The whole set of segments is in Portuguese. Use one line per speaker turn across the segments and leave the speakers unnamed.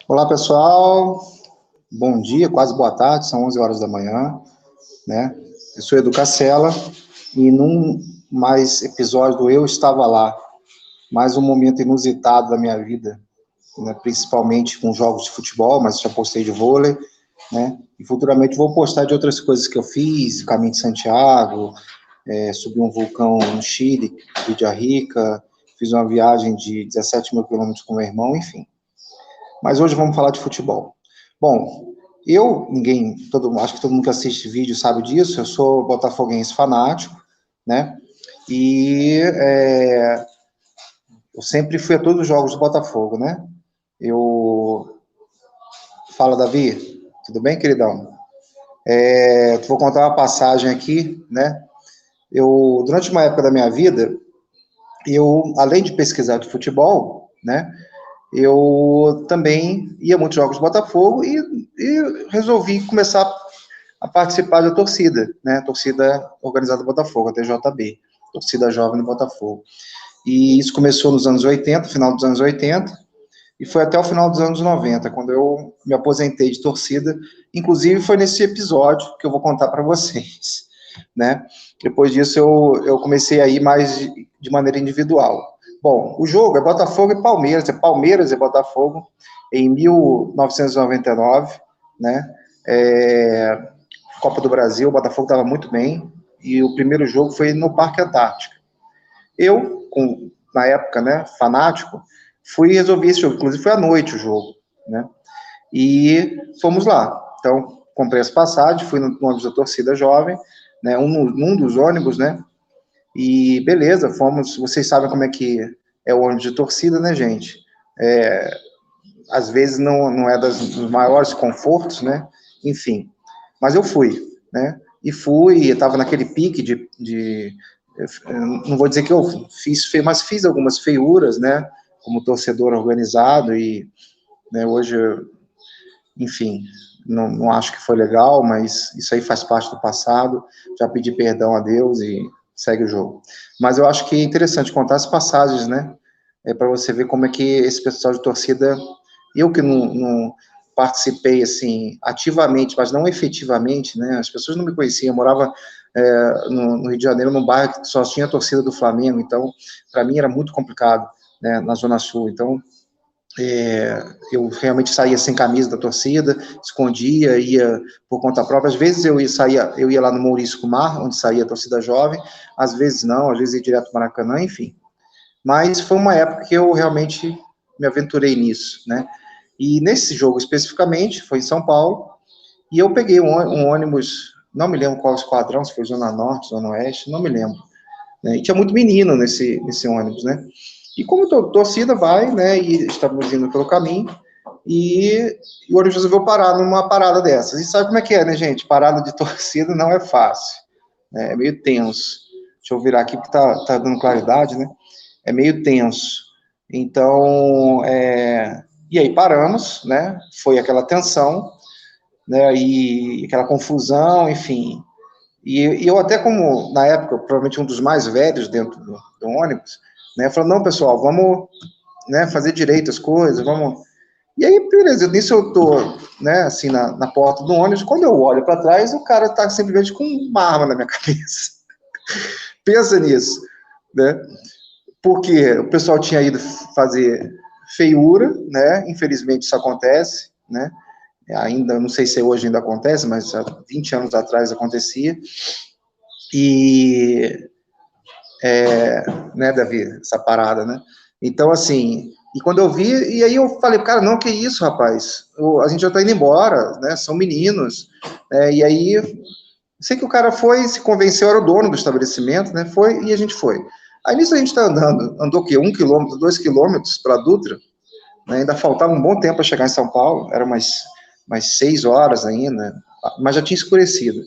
Olá, pessoal. Bom dia, quase boa tarde, são 11 horas da manhã, né? Eu sou Edu Cassella e num mais episódio do Eu Estava Lá, mais um momento inusitado da minha vida, né? Principalmente com jogos de futebol, mas já postei de vôlei, né? E futuramente vou postar de outras coisas que eu fiz, Caminho de Santiago, subi um vulcão no Chile, Vilha Rica, fiz uma viagem de 17 mil quilômetros com meu irmão, enfim. Mas hoje vamos falar de futebol. Bom, acho que todo mundo que assiste vídeo sabe disso, eu sou botafoguense fanático, né? E eu sempre fui a todos os jogos do Botafogo, né? Fala, Davi, tudo bem, queridão? Vou contar uma passagem aqui, né? Durante uma época da minha vida, além de pesquisar de futebol, né? Eu também ia a muitos jogos do Botafogo e resolvi começar a participar da torcida, né? A torcida organizada do Botafogo, a TJB, torcida jovem do Botafogo. E isso começou nos anos 80, final dos anos 80, e foi até o final dos anos 90, quando eu me aposentei de torcida. Inclusive, foi nesse episódio que eu vou contar para vocês, né? Depois disso, eu comecei a ir mais de maneira individual. Bom, o jogo é Botafogo e Palmeiras e Botafogo, em 1999, né? Copa do Brasil, o Botafogo estava muito bem, e o primeiro jogo foi no Parque Antártica. Eu, na época, né, fanático, resolvi esse jogo, inclusive foi à noite o jogo, né? E fomos lá. Então, comprei as passagens, fui no ônibus da torcida jovem, né, um dos ônibus, né? E beleza, fomos. Vocês sabem como é que é o ônibus de torcida, né, gente? Às vezes não é dos maiores confortos, né? Enfim, mas eu fui, né? E estava naquele pique não vou dizer que eu mas fiz algumas feiuras, né? Como torcedor organizado e, né, hoje, enfim, não acho que foi legal, mas isso aí faz parte do passado. Já pedi perdão a Deus e segue o jogo. Mas eu acho que é interessante contar as passagens, né? Para você ver como é que esse pessoal de torcida, eu que não participei, assim, ativamente, mas não efetivamente, né? As pessoas não me conheciam, eu morava no Rio de Janeiro, num bairro que só tinha a torcida do Flamengo, então, para mim era muito complicado, né, na Zona Sul. Então, eu realmente saía sem camisa da torcida, escondia, ia por conta própria. Às vezes eu ia lá no Maurício Kumar, onde saía a torcida jovem, às vezes não, às vezes ia direto para o Maracanã, enfim. Mas foi uma época que eu realmente me aventurei nisso, né? E nesse jogo especificamente, foi em São Paulo, e eu peguei um ônibus, não me lembro qual esquadrão, se foi Zona Norte, Zona Oeste, não me lembro, né? E tinha muito menino nesse ônibus, né? E como torcida vai, né, e estamos indo pelo caminho, e o ônibus resolveu parar numa parada dessas. E sabe como é que é, né, gente? Parada de torcida não é fácil, né? É meio tenso. Deixa eu virar aqui, porque tá dando claridade, né? É meio tenso. Então, e aí paramos, né? Foi aquela tensão, né? E aquela confusão, enfim. E eu até, como na época, provavelmente um dos mais velhos dentro do ônibus, né? Falando, não, pessoal, vamos, né, fazer direito as coisas, vamos. E aí, beleza, nisso eu tô, né, assim, na porta do ônibus, quando eu olho para trás, o cara tá simplesmente com uma arma na minha cabeça. Pensa nisso, né? Porque o pessoal tinha ido fazer feiura, né? Infelizmente isso acontece, né? Ainda, não sei se hoje ainda acontece, mas há 20 anos atrás acontecia. E, né, Davi, essa parada, né? Então, assim, e quando eu vi, e aí eu falei, cara, não, que isso, rapaz? A gente já tá indo embora, né? São meninos. E aí, sei que o cara foi, se convenceu, era o dono do estabelecimento, né? Foi, e a gente foi. Aí nisso a gente tá andou o quê? 1 quilômetro, 2 quilômetros para Dutra, né? Ainda faltava um bom tempo para chegar em São Paulo, era mais 6 horas ainda, mas já tinha escurecido.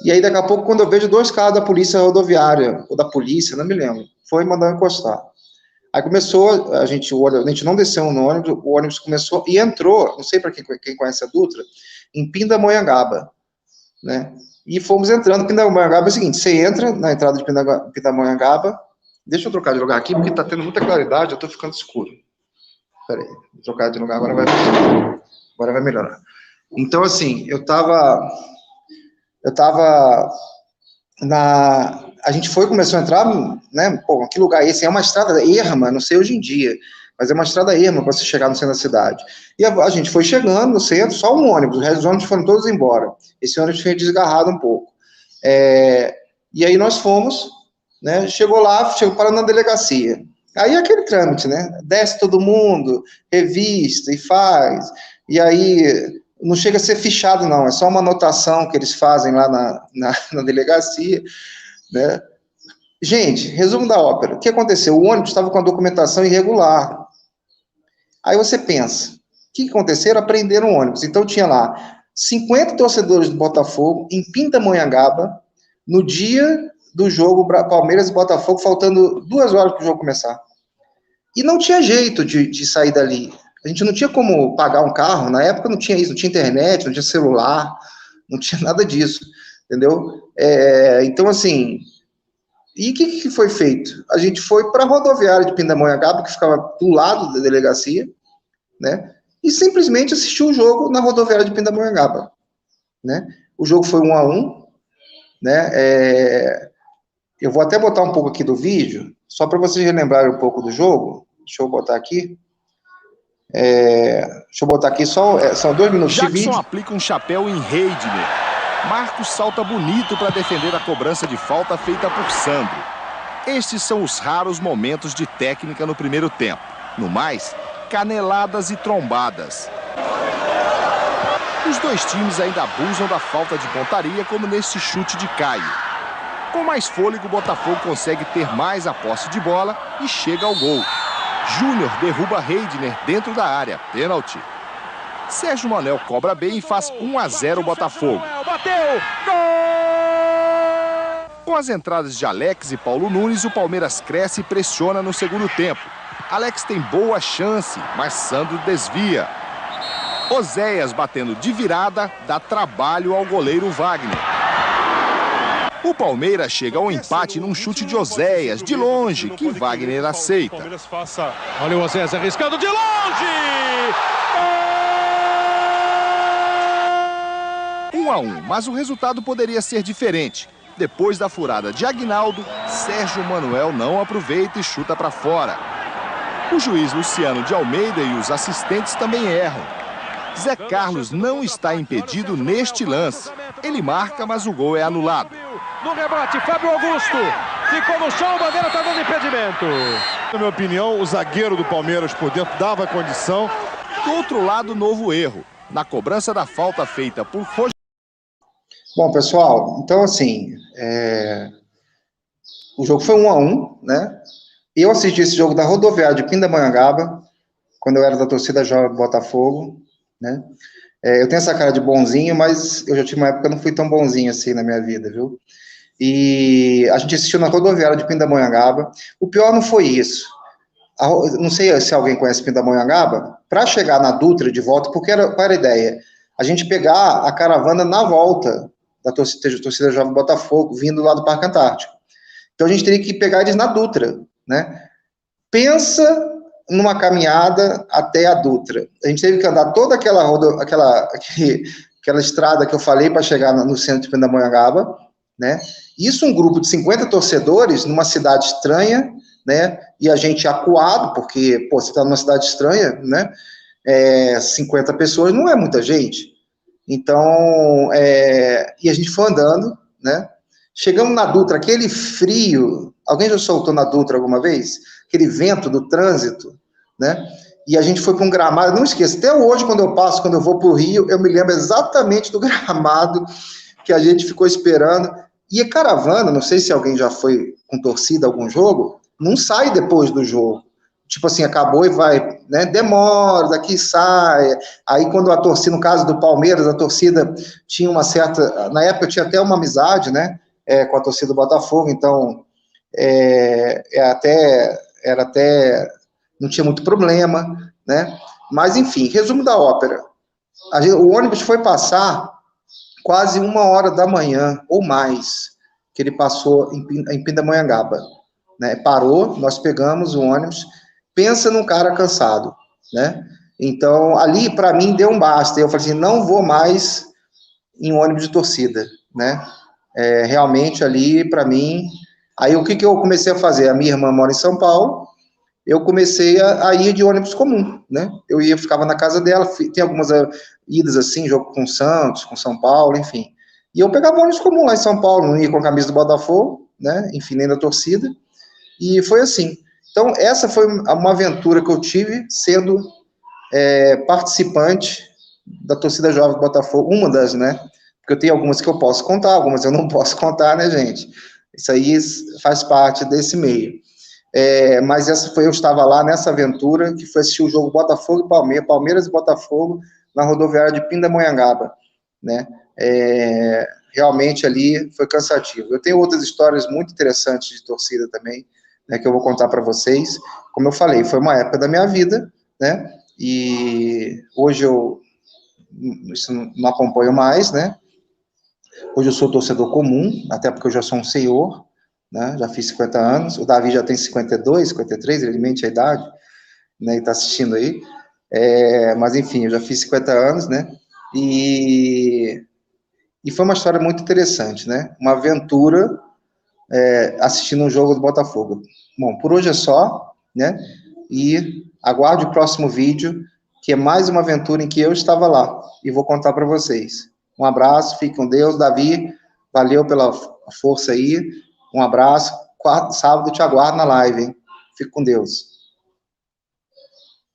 E aí, daqui a pouco, quando eu vejo 2 carros da polícia rodoviária, ou da polícia, não me lembro, foi mandar encostar. Aí começou, a gente não desceu no ônibus, o ônibus começou e entrou, não sei para quem conhece a Dutra, em Pindamonhangaba, né? E fomos entrando. Pindamonhangaba é o seguinte, você entra na entrada de Pindamonhangaba, deixa eu trocar de lugar aqui, porque tá tendo muita claridade, eu tô ficando escuro. Peraí, Vou trocar de lugar, agora vai melhorar. Então, assim, a gente começou a entrar, né, pô, que lugar é esse? É uma estrada erma, não sei hoje em dia, mas é uma estrada erma para você chegar no centro da cidade. E a gente foi chegando no centro, só um ônibus, os restos dos ônibus foram todos embora. Esse ônibus foi desgarrado um pouco. E aí nós fomos, né, chegou parando na delegacia. Aí é aquele trâmite, né, desce todo mundo, revista e faz, e aí não chega a ser fichado não, é só uma anotação que eles fazem lá na delegacia, né. Gente, resumo da ópera, o que aconteceu? O ônibus estava com a documentação irregular. Aí você pensa, o que aconteceu? Prenderam o ônibus. Então tinha lá 50 torcedores do Botafogo em Pindamonhangaba, no dia do jogo Palmeiras e Botafogo, faltando 2 horas para o jogo começar. E não tinha jeito de sair dali. A gente não tinha como pagar um carro, na época não tinha isso, não tinha internet, não tinha celular, não tinha nada disso, entendeu? Então, assim, e o que foi feito? A gente foi para a rodoviária de Pindamonhangaba, que ficava do lado da delegacia, né? E simplesmente assistiu o jogo na rodoviária de Pindamonhangaba, né? O jogo foi 1-1, né? Eu vou até botar um pouco aqui do vídeo, só para vocês relembrarem um pouco do jogo. Deixa eu botar aqui. São 2 minutos
Jackson
de vídeo.
Jackson aplica um chapéu em Heidner. Marcos salta bonito para defender a cobrança de falta feita por Sandro. Estes são os raros momentos de técnica no primeiro tempo. No mais, caneladas e trombadas. Os dois times ainda abusam da falta de pontaria, como nesse chute de Caio. Com mais fôlego, o Botafogo consegue ter mais a posse de bola e chega ao gol. Júnior derruba Heidner dentro da área. Pênalti. Sérgio Manuel cobra bem e faz 1-0 o Botafogo.
Bateu! Gol!
Com as entradas de Alex e Paulo Nunes, o Palmeiras cresce e pressiona no segundo tempo. Alex tem boa chance, mas Sandro desvia. Oséias, batendo de virada, dá trabalho ao goleiro Wagner. O Palmeiras chega ao empate num chute de Oséias, de longe, que Wagner aceita.
Olha o Oséias arriscando de longe!
1-1, mas o resultado poderia ser diferente. Depois da furada de Aguinaldo, Sérgio Manuel não aproveita e chuta para fora. O juiz Luciano de Almeida e os assistentes também erram. Zé Carlos não está impedido neste lance. Ele marca, mas o gol é anulado.
No rebate, Fábio Augusto ficou no chão, o Bandeira está dando impedimento.
Na minha opinião, o zagueiro do Palmeiras por dentro dava condição.
Do outro lado, novo erro. Na cobrança da falta feita por Rogério.
Bom, pessoal, então assim, o jogo foi 1-1, né? Eu assisti esse jogo da rodoviária de Pindamonhangaba, quando eu era da torcida Jovem Botafogo, né? Eu tenho essa cara de bonzinho, mas eu já tive uma época que eu não fui tão bonzinho assim na minha vida, viu? E a gente assistiu na rodoviária de Pindamonhangaba. O pior não foi isso. Não sei se alguém conhece Pindamonhangaba. Para chegar na Dutra de volta, qual era a ideia? A gente pegar a caravana na volta da torcida Jovem Botafogo, vindo lá do Parque Antártico. Então a gente teria que pegar eles na Dutra, né? Pensa numa caminhada até a Dutra. A gente teve que andar toda aquela estrada que eu falei para chegar no centro de Pindamonhangaba, né? Isso um grupo de 50 torcedores numa cidade estranha, né? E a gente acuado, porque, pô, você está numa cidade estranha, né? 50 pessoas não é muita gente. Então, e a gente foi andando, né? Chegamos na Dutra, aquele frio. Alguém já soltou na Dutra alguma vez? Aquele vento do trânsito, né? E a gente foi para um gramado, não esqueço, até hoje, quando eu vou para o Rio, eu me lembro exatamente do gramado que a gente ficou esperando. E a caravana, não sei se alguém já foi com torcida a algum jogo, não sai depois do jogo. Tipo assim, acabou e vai, né? Demora, daqui sai. Aí quando a torcida, no caso do Palmeiras, a torcida tinha uma certa... Na época eu tinha até uma amizade, né? Com a torcida do Botafogo, então era até não tinha muito problema, né? Mas enfim, resumo da ópera. O ônibus foi passar quase 1h da manhã, ou mais, que ele passou em Pindamonhangaba, né? Parou, nós pegamos o ônibus, pensa num cara cansado, né? Então, ali, para mim, deu um basta. Eu falei assim, não vou mais em ônibus de torcida, né? Realmente, ali, para mim... Aí, o que eu comecei a fazer? A minha irmã mora em São Paulo, eu comecei a ir de ônibus comum, né? Eu ficava na casa dela, tem algumas idas assim, jogo com o Santos, com São Paulo, enfim. E eu pegava ônibus comum lá em São Paulo, não ia com a camisa do Botafogo, né? Enfim, nem da torcida. E foi assim. Então, essa foi uma aventura que eu tive sendo participante da torcida jovem do Botafogo, uma das, né? Porque eu tenho algumas que eu posso contar, algumas eu não posso contar, né, gente? Isso aí faz parte desse meio. Mas eu estava lá nessa aventura, que foi assistir o jogo Botafogo e Palmeiras, Palmeiras e Botafogo, na rodoviária de Pindamonhangaba, né? Realmente ali foi cansativo. Eu tenho outras histórias muito interessantes de torcida também, né, que eu vou contar para vocês. Como eu falei, foi uma época da minha vida, né? E hoje eu não acompanho mais, né? Hoje eu sou torcedor comum, até porque eu já sou um senhor, né? Já fiz 50 anos, o Davi já tem 52, 53, ele mente a idade, né? Ele está assistindo aí. Mas enfim, eu já fiz 50 anos, né? E foi uma história muito interessante, né? Uma aventura assistindo um jogo do Botafogo. Bom, por hoje é só, né? E aguarde o próximo vídeo, que é mais uma aventura em que eu estava lá e vou contar para vocês. Um abraço, fique com Deus. Davi, valeu pela força aí. Um abraço. Sábado te aguardo na live, hein? Fique com Deus.